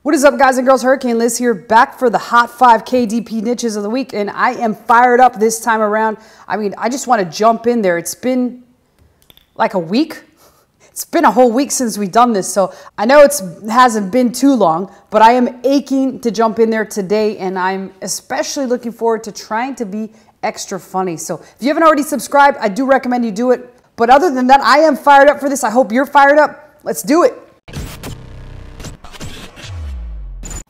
What is up, guys and girls? Hurricane Liz here, back for the Hot 5 KDP niches of the week, and I am fired up this time around. I mean, I just want to jump in there. It's been like a week. It's been a whole week since we've done this, so I know it hasn't been too long, but I am aching to jump in there today, and I'm especially looking forward to trying to be extra funny. So if you haven't already subscribed, I do recommend you do it. But other than that, I am fired up for this. I hope you're fired up. Let's do it.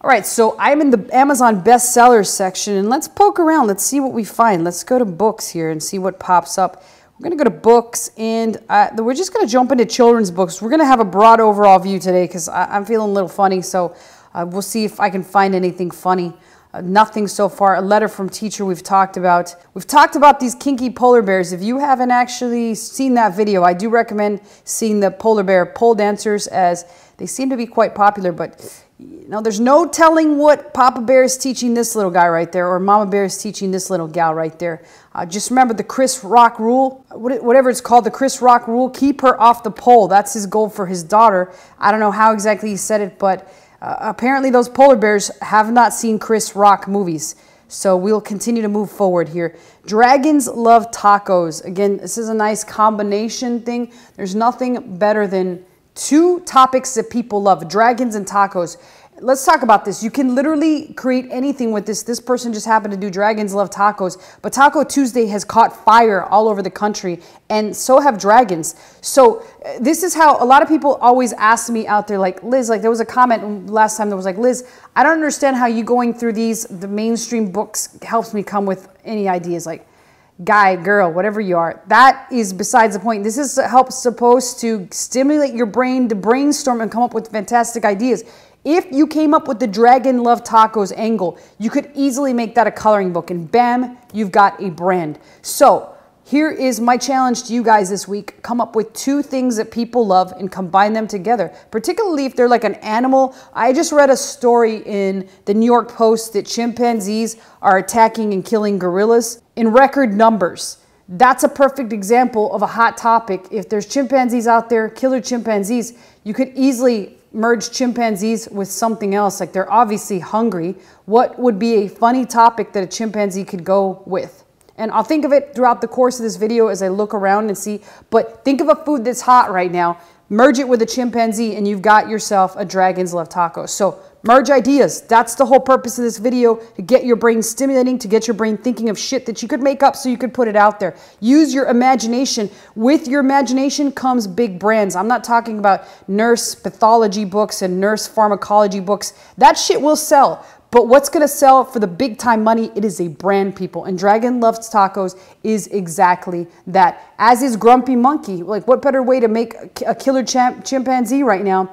All right, so I'm in the Amazon bestsellers section, and let's poke around. Let's see what we find. Let's go to books here and see what pops up. We're going to go to books, and we're just going to jump into children's books. We're going to have a broad overall view today because I'm feeling a little funny, so we'll see if I can find anything funny. Nothing so far. A letter from teacher we've talked about. We've talked about these kinky polar bears. If you haven't actually seen that video, I do recommend seeing the polar bear pole dancers, as they seem to be quite popular, but you know, there's no telling what Papa Bear is teaching this little guy right there, or Mama Bear is teaching this little gal right there. Just remember the Chris Rock rule, whatever it's called, the Chris Rock rule, keep her off the pole. That's his goal for his daughter. I don't know how exactly he said it, but apparently those polar bears have not seen Chris Rock movies. So we'll continue to move forward here. Dragons love tacos. Again, this is a nice combination thing. There's nothing better than two topics that people love, dragons and tacos. Let's talk about this. You can literally create anything with this. This person just happened to do dragons love tacos, but Taco Tuesday has caught fire all over the country, and so have dragons. So this is how a lot of people always ask me out there, like, Liz, like there was a comment last time that was like, Liz, I don't understand how you going through the mainstream books helps me come with any ideas. Like, guy, girl, whatever you are, that is besides the point. This is supposed to stimulate your brain to brainstorm and come up with fantastic ideas. If you came up with the Dragon Love Tacos angle, you could easily make that a coloring book, and bam, you've got a brand. So here is my challenge to you guys this week. Come up with two things that people love and combine them together, particularly if they're like an animal. I just read a story in the New York Post that chimpanzees are attacking and killing gorillas in record numbers. That's a perfect example of a hot topic. If there's chimpanzees out there, killer chimpanzees, you could easily merge chimpanzees with something else. Like, they're obviously hungry. What would be a funny topic that a chimpanzee could go with? And I'll think of it throughout the course of this video as I look around and see. But think of a food that's hot right now, merge it with a chimpanzee, and you've got yourself a Dragons Love Tacos. So merge ideas. That's the whole purpose of this video, to get your brain stimulating, to get your brain thinking of shit that you could make up so you could put it out there. Use your imagination. With your imagination comes big brands. I'm not talking about nurse pathology books and nurse pharmacology books. That shit will sell. But what's going to sell for the big time money? It is a brand, people. And Dragon Loves Tacos is exactly that. As is Grumpy Monkey. Like, what better way to make a killer chimpanzee right now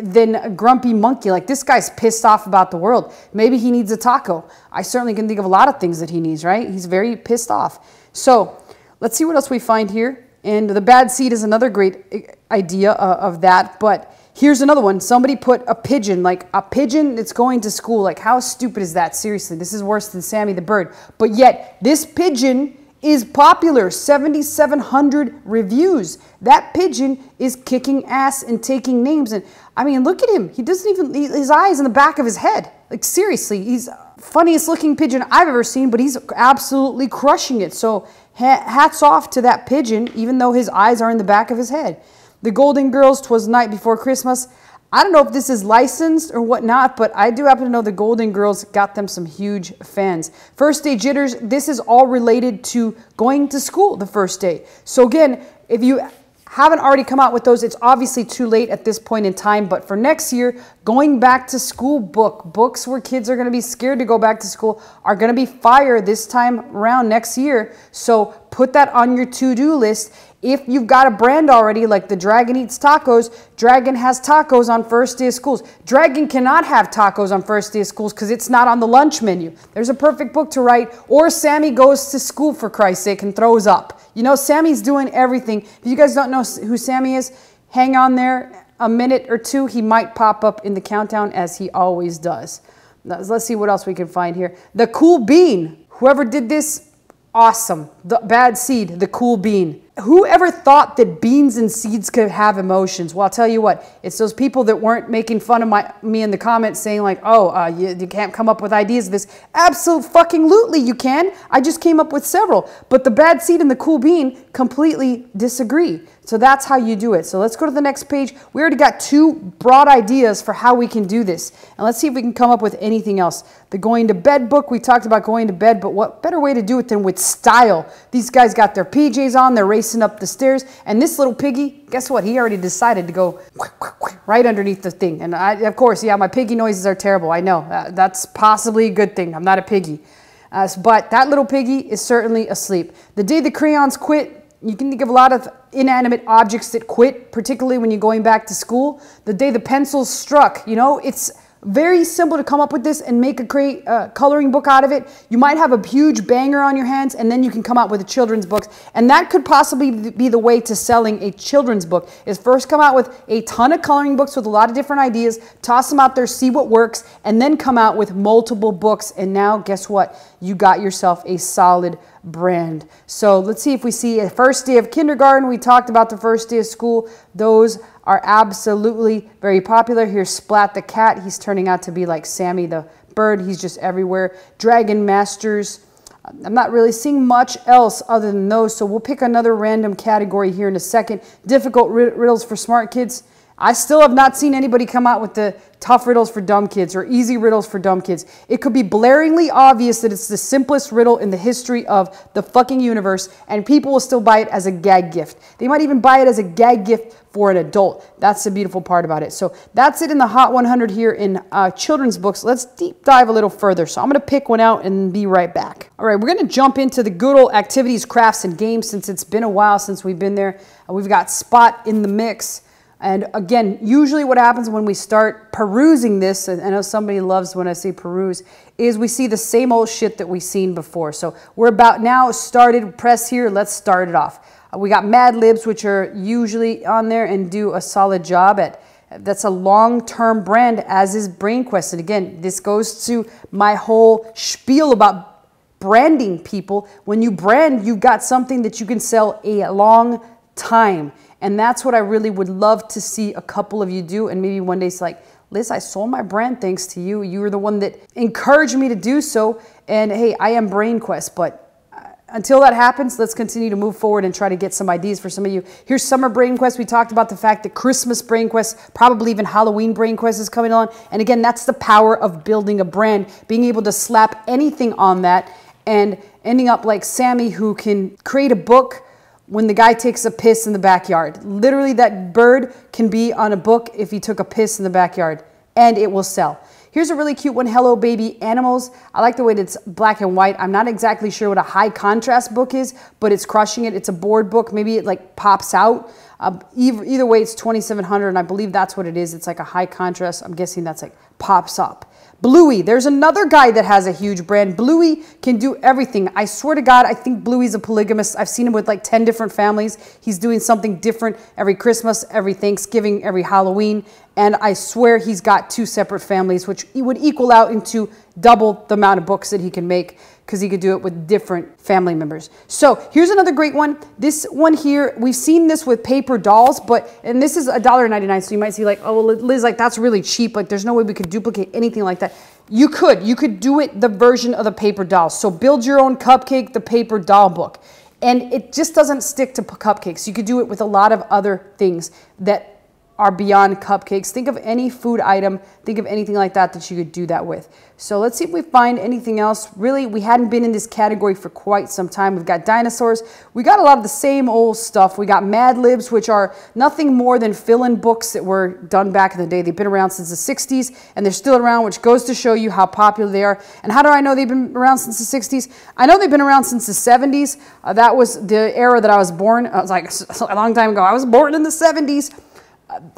than a Grumpy Monkey? Like, this guy's pissed off about the world. Maybe he needs a taco. I certainly can think of a lot of things that he needs, right? He's very pissed off. So let's see what else we find here. And the bad seed is another great idea of that. But here's another one. Somebody put a pigeon, like a pigeon that's going to school. Like, how stupid is that? Seriously, this is worse than Sammy the Bird. But yet, this pigeon is popular. 7,700 reviews. That pigeon is kicking ass and taking names. And I mean, look at him. He doesn't even, his eyes in the back of his head. Like, seriously, he's funniest looking pigeon I've ever seen, but he's absolutely crushing it. So hats off to that pigeon, even though his eyes are in the back of his head. The Golden Girls, 'Twas the Night Before Christmas. I don't know if this is licensed or whatnot, but I do happen to know the Golden Girls got them some huge fans. First Day Jitters, this is all related to going to school the first day. So again, if you haven't already come out with those, it's obviously too late at this point in time. But for next year, going back to school books where kids are going to be scared to go back to school are going to be fire this time around next year. So put that on your to-do list. If you've got a brand already, like the Dragon Eats Tacos, Dragon has tacos on first day of schools. Dragon cannot have tacos on first day of schools because it's not on the lunch menu. There's a perfect book to write. Or Sammy goes to school, for Christ's sake, and throws up. You know, Sammy's doing everything. If you guys don't know who Sammy is, hang on there a minute or two. He might pop up in the countdown, as he always does. Let's see what else we can find here. The Cool Bean. Whoever did this, awesome. The bad seed, the Cool Bean. Whoever thought that beans and seeds could have emotions? Well, I'll tell you what, it's those people that weren't making fun of me in the comments saying like, oh, you can't come up with ideas of this. Absolutely you can. I just came up with several. But the bad seed and the cool bean completely disagree. So that's how you do it. So let's go to the next page. We already got 2 broad ideas for how we can do this. And let's see if we can come up with anything else. The going to bed book, we talked about going to bed, but what better way to do it than with style? These guys got their PJs on, they're racing up the stairs, and this little piggy, guess what? He already decided to go right underneath the thing. And of course, yeah, my piggy noises are terrible. I know. That's possibly a good thing. I'm not a piggy. But that little piggy is certainly asleep. The day the crayons quit, you can think of a lot of inanimate objects that quit, particularly when you're going back to school. The day the pencils struck, you know, it's very simple to come up with this and make a coloring book out of it. You might have a huge banger on your hands, and then you can come out with a children's book. And that could possibly be the way to selling a children's book, is first come out with a ton of coloring books with a lot of different ideas, toss them out there, see what works, and then come out with multiple books. And now, guess what? You got yourself a solid brand. So let's see if we see a first day of kindergarten. We talked about the first day of school. Those are absolutely very popular. Here's Splat the cat. He's turning out to be like Sammy the bird. He's just everywhere. Dragon Masters. I'm not really seeing much else other than those, so we'll pick another random category here in a second. Difficult riddles for smart kids. I still have not seen anybody come out with the tough riddles for dumb kids or easy riddles for dumb kids. It could be blaringly obvious that it's the simplest riddle in the history of the fucking universe, and people will still buy it as a gag gift. They might even buy it as a gag gift for an adult. That's the beautiful part about it. So that's it in the Hot 100 here in children's books. Let's deep dive a little further. So I'm going to pick one out and be right back. All right, we're going to jump into the good old activities, crafts, and games since it's been a while since we've been there. We've got Spot in the mix. And again, usually what happens when we start perusing this, and I know somebody loves when I say peruse, is we see the same old shit that we've seen before. So we're about now started, press here, let's start it off. We got Mad Libs, which are usually on there and do a solid job at. That's a long-term brand, as is BrainQuest. And again, this goes to my whole spiel about branding people. When you brand, you've got something that you can sell a long time. And that's what I really would love to see a couple of you do. And maybe one day it's like, Liz, I sold my brand thanks to you. You were the one that encouraged me to do so. And hey, I am BrainQuest. But until that happens, let's continue to move forward and try to get some ideas for some of you. Here's Summer BrainQuest. We talked about the fact that Christmas BrainQuest, probably even Halloween BrainQuest is coming on. And again, that's the power of building a brand, being able to slap anything on that and ending up like Sammy, who can create a book when the guy takes a piss in the backyard. Literally, that bird can be on a book if he took a piss in the backyard, and it will sell. Here's a really cute one, Hello Baby Animals. I like the way that it's black and white. I'm not exactly sure what a high contrast book is, but it's crushing it. It's a board book. Maybe it like pops out. Either way, it's $2,700, and I believe that's what it is. It's like a high contrast. I'm guessing that's like pops up. Bluey, there's another guy that has a huge brand. Bluey can do everything. I swear to God, I think Bluey's a polygamist. I've seen him with like 10 different families. He's doing something different every Christmas, every Thanksgiving, every Halloween. And I swear he's got 2 separate families, which would equal out into double the amount of books that he can make, because he could do it with different family members. So here's another great one. This one here, we've seen this with paper dolls, and this is $1.99. So you might see like, oh, well, Liz, like that's really cheap. Like there's no way we could duplicate anything like that. You could do it the version of the paper dolls. So build your own cupcake, the paper doll book. And it just doesn't stick to cupcakes. You could do it with a lot of other things that are beyond cupcakes. Think of any food item, think of anything like that that you could do that with. So let's see if we find anything else. Really, we hadn't been in this category for quite some time. We've got dinosaurs. We got a lot of the same old stuff. We got Mad Libs, which are nothing more than fill-in books that were done back in the day. They've been around since the 60s, and they're still around, which goes to show you how popular they are. And how do I know they've been around since the 60s? I know they've been around since the 70s. That was the era that I was born. I was like a long time ago. I was born in the 70s.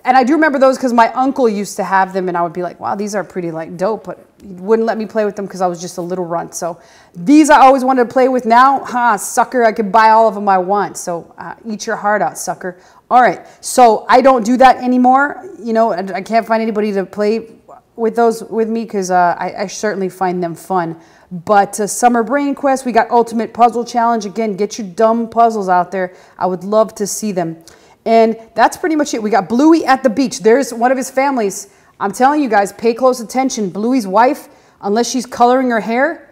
And I do remember those because my uncle used to have them, and I would be like, wow, these are pretty like dope, but he wouldn't let me play with them because I was just a little runt. So these I always wanted to play with. Now, sucker, I could buy all of them I want. So eat your heart out, sucker. All right, so I don't do that anymore. You know, I can't find anybody to play with those with me because I certainly find them fun. But Summer Brain Quest, we got Ultimate Puzzle Challenge. Again, get your dumb puzzles out there. I would love to see them. And that's pretty much it. We got Bluey at the beach. There's one of his families. I'm telling you guys, pay close attention. Bluey's wife, unless she's coloring her hair,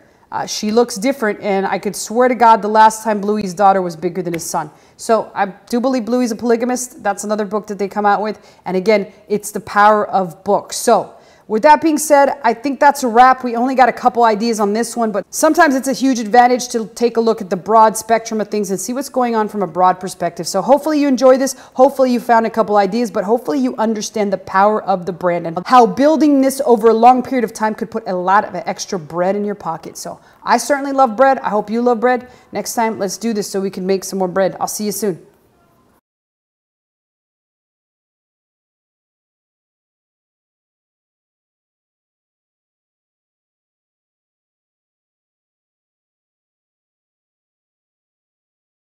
she looks different, and I could swear to God the last time Bluey's daughter was bigger than his son. So I do believe Bluey's a polygamist. That's another book that they come out with. And again, it's the power of books. So with that being said, I think that's a wrap. We only got a couple ideas on this one, but sometimes it's a huge advantage to take a look at the broad spectrum of things and see what's going on from a broad perspective. So hopefully you enjoy this. Hopefully you found a couple ideas, but hopefully you understand the power of the brand and how building this over a long period of time could put a lot of extra bread in your pocket. So I certainly love bread. I hope you love bread. Next time, let's do this so we can make some more bread. I'll see you soon.